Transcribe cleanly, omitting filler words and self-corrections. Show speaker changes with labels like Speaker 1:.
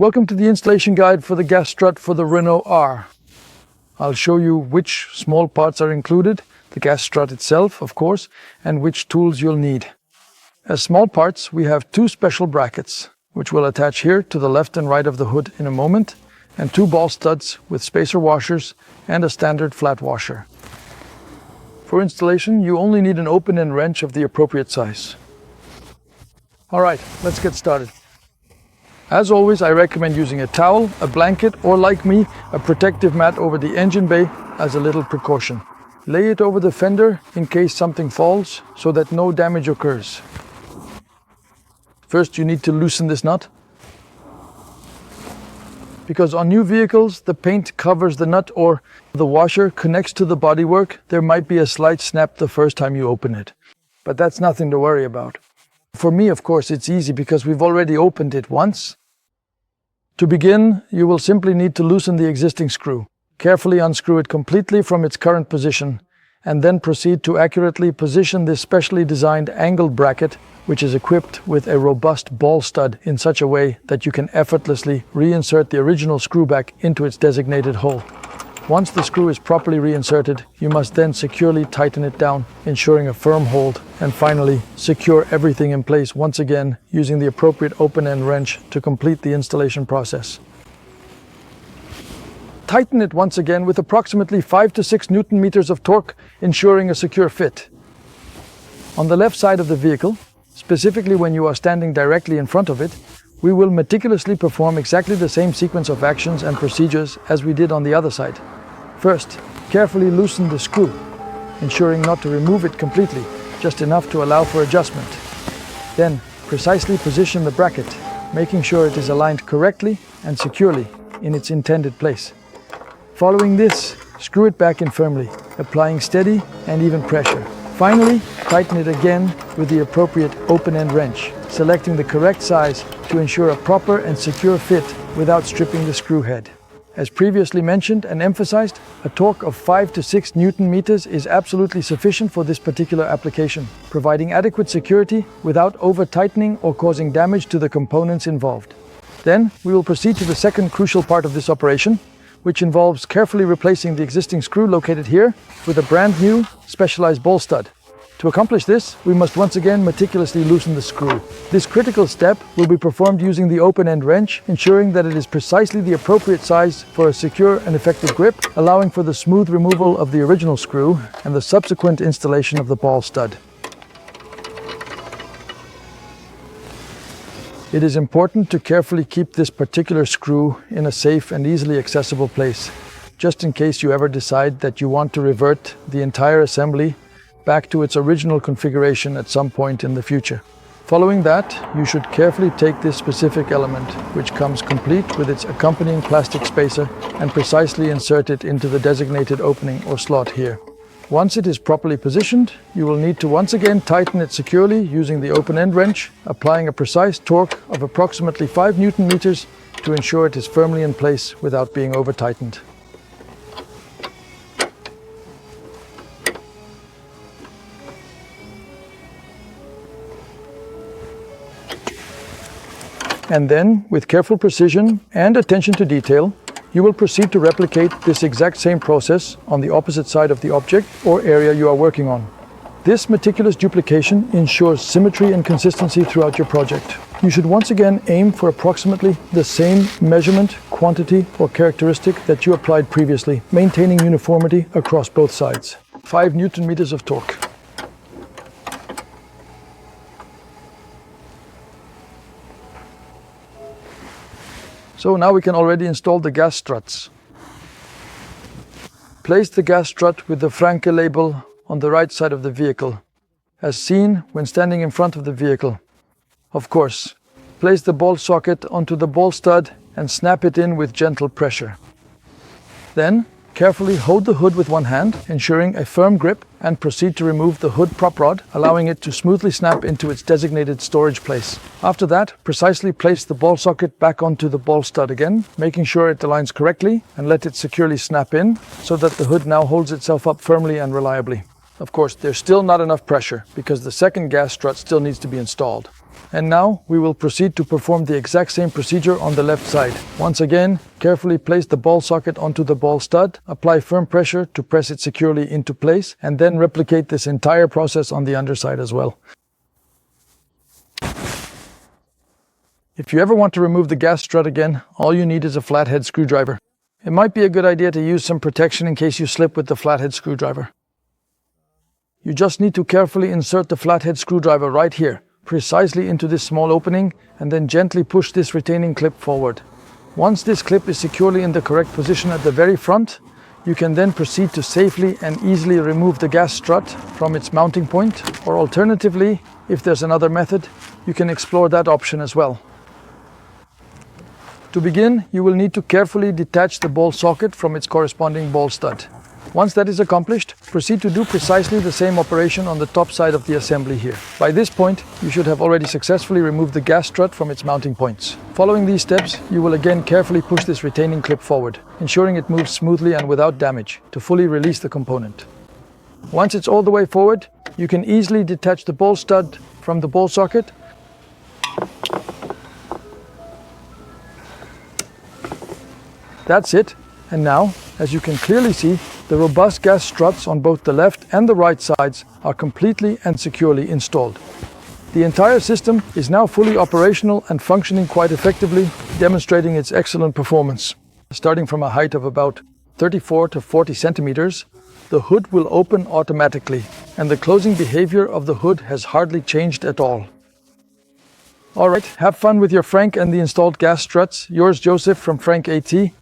Speaker 1: Welcome to the installation guide for the gas strut for the Renault R. I'll show you which small parts are included, the gas strut itself, of course, and which tools you'll need. As small parts, we have two special brackets, which will attach here to the left and right of the hood in a moment, and two ball studs with spacer washers and a standard flat washer. For installation, you only need an open-end wrench of the appropriate size. All right, let's get started. As always, I recommend using a towel, a blanket, or like me, a protective mat over the engine bay as a little precaution. Lay it over the fender in case something falls so that no damage occurs. First, you need to loosen this nut, because on new vehicles, the paint covers the nut or the washer connects to the bodywork. There might be a slight snap the first time you open it, but that's nothing to worry about. For me, of course, it's easy because we've already opened it once. To begin, you will simply need to loosen the existing screw. Carefully unscrew it completely from its current position, and then proceed to accurately position this specially designed angled bracket, which is equipped with a robust ball stud in such a way that you can effortlessly reinsert the original screw back into its designated hole. Once the screw is properly reinserted, you must then securely tighten it down, ensuring a firm hold, and finally secure everything in place once again using the appropriate open-end wrench to complete the installation process. Tighten it once again with approximately 5 to 6 Newton meters of torque, ensuring a secure fit. On the left side of the vehicle, specifically when you are standing directly in front of it, we will meticulously perform exactly the same sequence of actions and procedures as we did on the other side. First, carefully loosen the screw, ensuring not to remove it completely, just enough to allow for adjustment. Then, precisely position the bracket, making sure it is aligned correctly and securely in its intended place. Following this, screw it back in firmly, applying steady and even pressure. Finally, tighten it again with the appropriate open-end wrench, selecting the correct size to ensure a proper and secure fit without stripping the screw head. As previously mentioned and emphasized, a torque of 5 to 6 Newton meters is absolutely sufficient for this particular application, providing adequate security without over-tightening or causing damage to the components involved. Then, we will proceed to the second crucial part of this operation, which involves carefully replacing the existing screw located here with a brand new specialized ball stud. To accomplish this, we must once again meticulously loosen the screw. This critical step will be performed using the open-end wrench, ensuring that it is precisely the appropriate size for a secure and effective grip, allowing for the smooth removal of the original screw and the subsequent installation of the ball stud. It is important to carefully keep this particular screw in a safe and easily accessible place, just in case you ever decide that you want to revert the entire assembly back to its original configuration at some point in the future. Following that, you should carefully take this specific element, which comes complete with its accompanying plastic spacer, and precisely insert it into the designated opening or slot here. Once it is properly positioned, you will need to once again tighten it securely using the open-end wrench, applying a precise torque of approximately 5 Newton meters to ensure it is firmly in place without being over-tightened. And then, with careful precision and attention to detail, you will proceed to replicate this exact same process on the opposite side of the object or area you are working on. This meticulous duplication ensures symmetry and consistency throughout your project. You should once again aim for approximately the same measurement, quantity, or characteristic that you applied previously, maintaining uniformity across both sides. 5 Newton meters of torque. So now we can already install the gas struts. Place the gas strut with the Frunk.at label on the right side of the vehicle, as seen when standing in front of the vehicle. Of course, place the ball socket onto the ball stud and snap it in with gentle pressure. Then, carefully hold the hood with one hand, ensuring a firm grip, and proceed to remove the hood prop rod, allowing it to smoothly snap into its designated storage place. After that, precisely place the ball socket back onto the ball stud again, making sure it aligns correctly, and let it securely snap in, so that the hood now holds itself up firmly and reliably. Of course, there's still not enough pressure, because the second gas strut still needs to be installed. And now we will proceed to perform the exact same procedure on the left side. Once again, carefully place the ball socket onto the ball stud, apply firm pressure to press it securely into place, and then replicate this entire process on the underside as well. If you ever want to remove the gas strut again, all you need is a flathead screwdriver. It might be a good idea to use some protection in case you slip with the flathead screwdriver. You just need to carefully insert the flathead screwdriver right here, precisely into this small opening, and then gently push this retaining clip forward. Once this clip is securely in the correct position at the very front, you can then proceed to safely and easily remove the gas strut from its mounting point, or alternatively, if there's another method, you can explore that option as well. To begin, you will need to carefully detach the ball socket from its corresponding ball stud. Once that is accomplished, proceed to do precisely the same operation on the top side of the assembly here. By this point, you should have already successfully removed the gas strut from its mounting points. Following these steps, you will again carefully push this retaining clip forward, ensuring it moves smoothly and without damage, to fully release the component. Once it's all the way forward, you can easily detach the ball stud from the ball socket. That's it. And now, as you can clearly see, the robust gas struts on both the left and the right sides are completely and securely installed. The entire system is now fully operational and functioning quite effectively, demonstrating its excellent performance. Starting from a height of about 34 to 40 centimeters, the hood will open automatically, and the closing behavior of the hood has hardly changed at all. Alright, have fun with your Frunk and the installed gas struts. Yours, Joseph from Frunk.at.